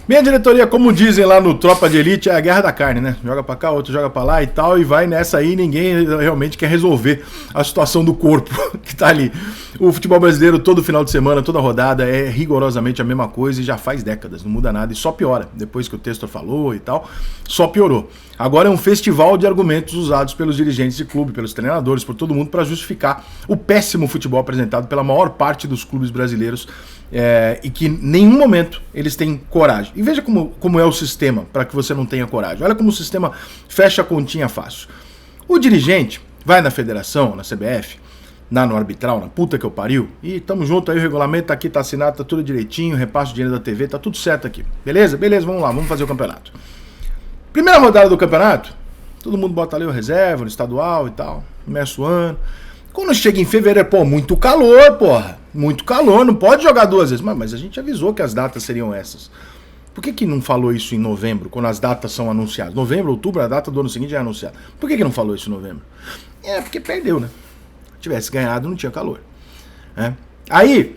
Minha diretoria, como dizem lá no Tropa de Elite, é a guerra da carne, né? Joga pra cá, outro joga pra lá e tal, e vai nessa aí, ninguém realmente quer resolver a situação do corpo que tá ali. O futebol brasileiro, todo final de semana, toda rodada, é rigorosamente a mesma coisa e já faz décadas, não muda nada e só piora. Depois que o Testor falou e tal, só piorou. Agora é um festival de argumentos usados pelos dirigentes de clube, pelos treinadores, por todo mundo, para justificar o péssimo futebol apresentado pela maior parte dos clubes brasileiros e que em nenhum momento eles têm coragem. E veja como é o sistema para que você não tenha coragem. Olha como o sistema fecha a continha fácil. O dirigente vai na federação, na CBF, no arbitral, na puta que eu pariu, e tamo junto aí, o regulamento tá aqui, tá assinado, tá tudo direitinho, repasso de dinheiro da TV, tá tudo certo aqui. Beleza? Beleza, vamos lá, vamos fazer o campeonato. Primeira rodada do campeonato, todo mundo bota ali o reserva, no estadual e tal, começa o ano. Quando chega em fevereiro, pô, muito calor, porra, muito calor, não pode jogar duas vezes. Mas a gente avisou que as datas seriam essas. Por que não falou isso em novembro, quando as datas são anunciadas? Novembro, outubro, a data do ano seguinte já é anunciada. Por que não falou isso em novembro? Porque perdeu, né? Se tivesse ganhado, não tinha calor. Aí,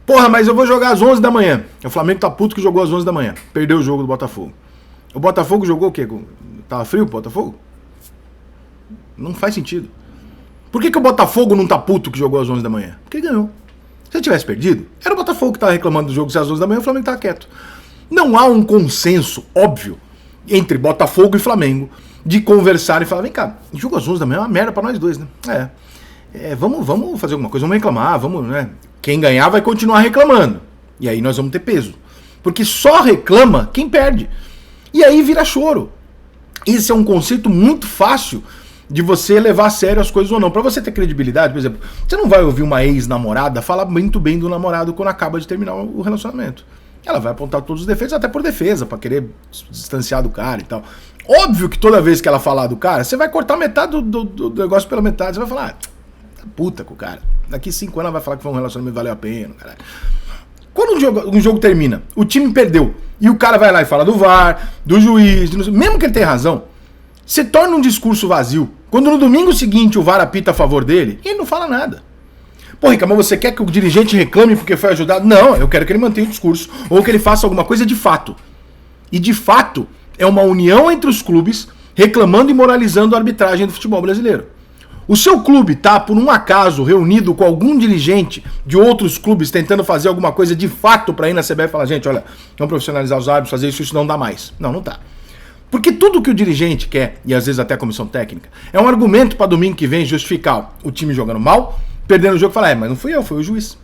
porra, mas eu vou jogar às 11 da manhã. O Flamengo tá puto que jogou às 11 da manhã. Perdeu o jogo do Botafogo. O Botafogo jogou o quê? Tava frio o Botafogo? Não faz sentido. Por que o Botafogo não tá puto que jogou às 11 da manhã? Porque ele ganhou. Se ele tivesse perdido, era o Botafogo que tava reclamando do jogo se às 11 da manhã, o Flamengo tava quieto. Não há um consenso óbvio entre Botafogo e Flamengo de conversar e falar, vem cá, o jogo às 11 da manhã é uma merda pra nós dois, né? Vamos fazer alguma coisa, vamos reclamar, vamos, né? Quem ganhar vai continuar reclamando. E aí nós vamos ter peso. Porque só reclama quem perde. E aí vira choro. Esse é um conceito muito fácil de você levar a sério as coisas ou não. Pra você ter credibilidade, por exemplo, você não vai ouvir uma ex-namorada falar muito bem do namorado quando acaba de terminar o relacionamento. Ela vai apontar todos os defeitos, até por defesa, pra querer se distanciar do cara e tal. Óbvio que toda vez que ela falar do cara, você vai cortar metade do negócio pela metade. Você vai falar, puta com o cara. Daqui 5 anos ela vai falar que foi um relacionamento que valeu a pena, caralho. Quando um jogo termina, o time perdeu, e o cara vai lá e fala do VAR, do juiz, mesmo que ele tenha razão, você torna um discurso vazio. Quando no domingo seguinte o VAR apita a favor dele, ele não fala nada. Pô, Rica, mas você quer que o dirigente reclame porque foi ajudado? Não, eu quero que ele mantenha o discurso, ou que ele faça alguma coisa de fato. E de fato, é uma união entre os clubes reclamando e moralizando a arbitragem do futebol brasileiro. O seu clube tá, por um acaso, reunido com algum dirigente de outros clubes tentando fazer alguma coisa de fato pra ir na CBF e falar, gente, olha, vamos profissionalizar os árbitros, fazer isso não dá mais. Não tá. Porque tudo que o dirigente quer, e às vezes até a comissão técnica, é um argumento pra domingo que vem justificar o time jogando mal, perdendo o jogo e falar, mas não fui eu, foi o juiz.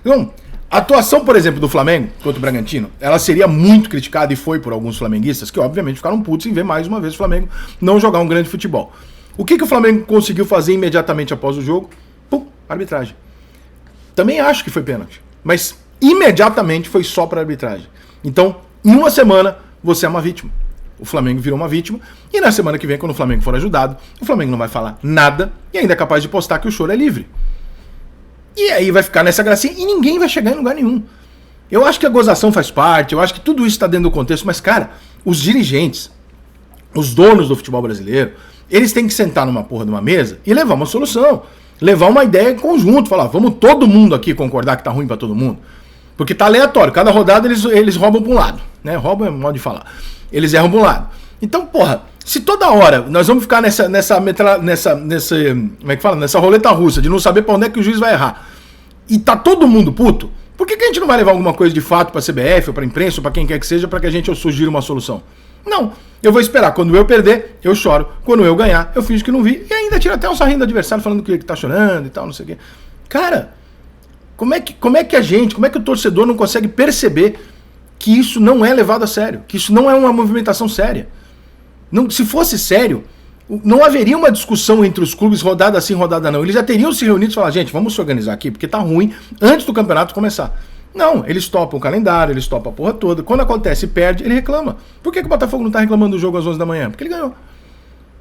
Então, a atuação, por exemplo, do Flamengo contra o Bragantino, ela seria muito criticada e foi por alguns flamenguistas que obviamente ficaram putos em ver mais uma vez o Flamengo não jogar um grande futebol. O que o Flamengo conseguiu fazer imediatamente após o jogo? Pum, arbitragem. Também acho que foi pênalti, mas imediatamente foi só para arbitragem. Então, em uma semana, você é uma vítima. O Flamengo virou uma vítima, e na semana que vem, quando o Flamengo for ajudado, o Flamengo não vai falar nada e ainda é capaz de postar que o choro é livre. E aí vai ficar nessa gracinha e ninguém vai chegar em lugar nenhum. Eu acho que a gozação faz parte, eu acho que tudo isso está dentro do contexto, mas, cara, os dirigentes, os donos do futebol brasileiro, eles têm que sentar numa porra de uma mesa e levar uma solução. Levar uma ideia em conjunto. Falar, vamos todo mundo aqui concordar que tá ruim pra todo mundo. Porque tá aleatório. Cada rodada eles roubam pra um lado. Né? Roubam é modo de falar. Eles erram pra um lado. Então, porra, se toda hora nós vamos ficar nessa como é que fala? Nessa roleta russa de não saber pra onde é que o juiz vai errar. E tá todo mundo puto, por que a gente não vai levar alguma coisa de fato pra CBF ou pra imprensa ou pra quem quer que seja pra que a gente sugira uma solução? Não, eu vou esperar. Quando eu perder, eu choro. Quando eu ganhar, eu finjo que não vi. E ainda tiro até um sarrinho do adversário falando que tá chorando e tal, não sei o quê. Cara, como é que o torcedor não consegue perceber que isso não é levado a sério? Que isso não é uma movimentação séria? Não, se fosse sério, não haveria uma discussão entre os clubes rodada sim, rodada não. Eles já teriam se reunido e falar, gente, vamos se organizar aqui, porque tá ruim, antes do campeonato começar. Não, eles topam o calendário, eles topam a porra toda. Quando acontece e perde, ele reclama. Por que o Botafogo não tá reclamando do jogo às 11 da manhã? Porque ele ganhou.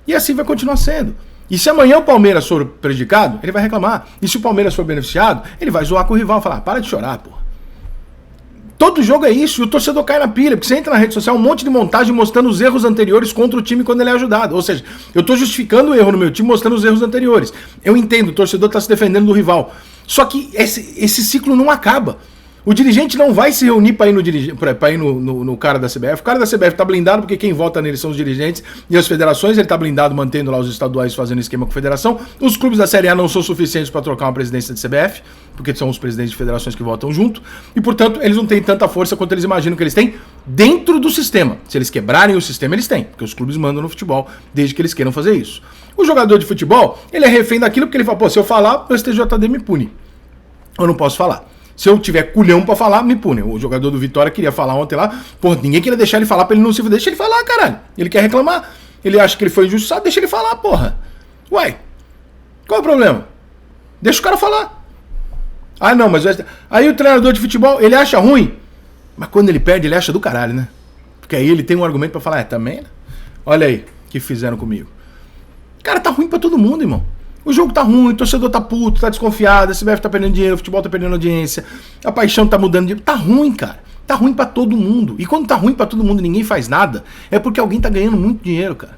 E assim vai continuar sendo. E se amanhã o Palmeiras for prejudicado, ele vai reclamar. E se o Palmeiras for beneficiado, ele vai zoar com o rival e falar, para de chorar, porra. Todo jogo é isso, e o torcedor cai na pilha, porque você entra na rede social, um monte de montagem mostrando os erros anteriores contra o time quando ele é ajudado. Ou seja, eu tô justificando o erro no meu time, mostrando os erros anteriores. Eu entendo, o torcedor tá se defendendo do rival. Só que esse ciclo não acaba. O dirigente não vai se reunir para ir no cara da CBF. O cara da CBF tá blindado porque quem vota nele são os dirigentes e as federações. Ele tá blindado mantendo lá os estaduais fazendo esquema com a federação. Os clubes da Série A não são suficientes para trocar uma presidência de CBF, porque são os presidentes de federações que votam junto. E, portanto, eles não têm tanta força quanto eles imaginam que eles têm dentro do sistema. Se eles quebrarem o sistema, eles têm, porque os clubes mandam no futebol desde que eles queiram fazer isso. O jogador de futebol, ele é refém daquilo porque ele fala, pô, se eu falar, o STJD me pune. Eu não posso falar. Se eu tiver culhão pra falar, me pune. O jogador do Vitória queria falar ontem lá, pô, ninguém queria deixar ele falar pra ele não se... Deixa ele falar, caralho. Ele quer reclamar. Ele acha que ele foi injustiçado, deixa ele falar, porra. Uai, qual é o problema? Deixa o cara falar. Ah, não, mas... Aí o treinador de futebol, ele acha ruim, mas quando ele perde, ele acha do caralho, né? Porque aí ele tem um argumento pra falar, também, né? Olha aí, o que fizeram comigo. Cara, tá ruim pra todo mundo, irmão. O jogo tá ruim, o torcedor tá puto, tá desconfiado, a CBF tá perdendo dinheiro, o futebol tá perdendo audiência, a paixão tá mudando de... Tá ruim, cara. Tá ruim pra todo mundo. E quando tá ruim pra todo mundo e ninguém faz nada, é porque alguém tá ganhando muito dinheiro, cara.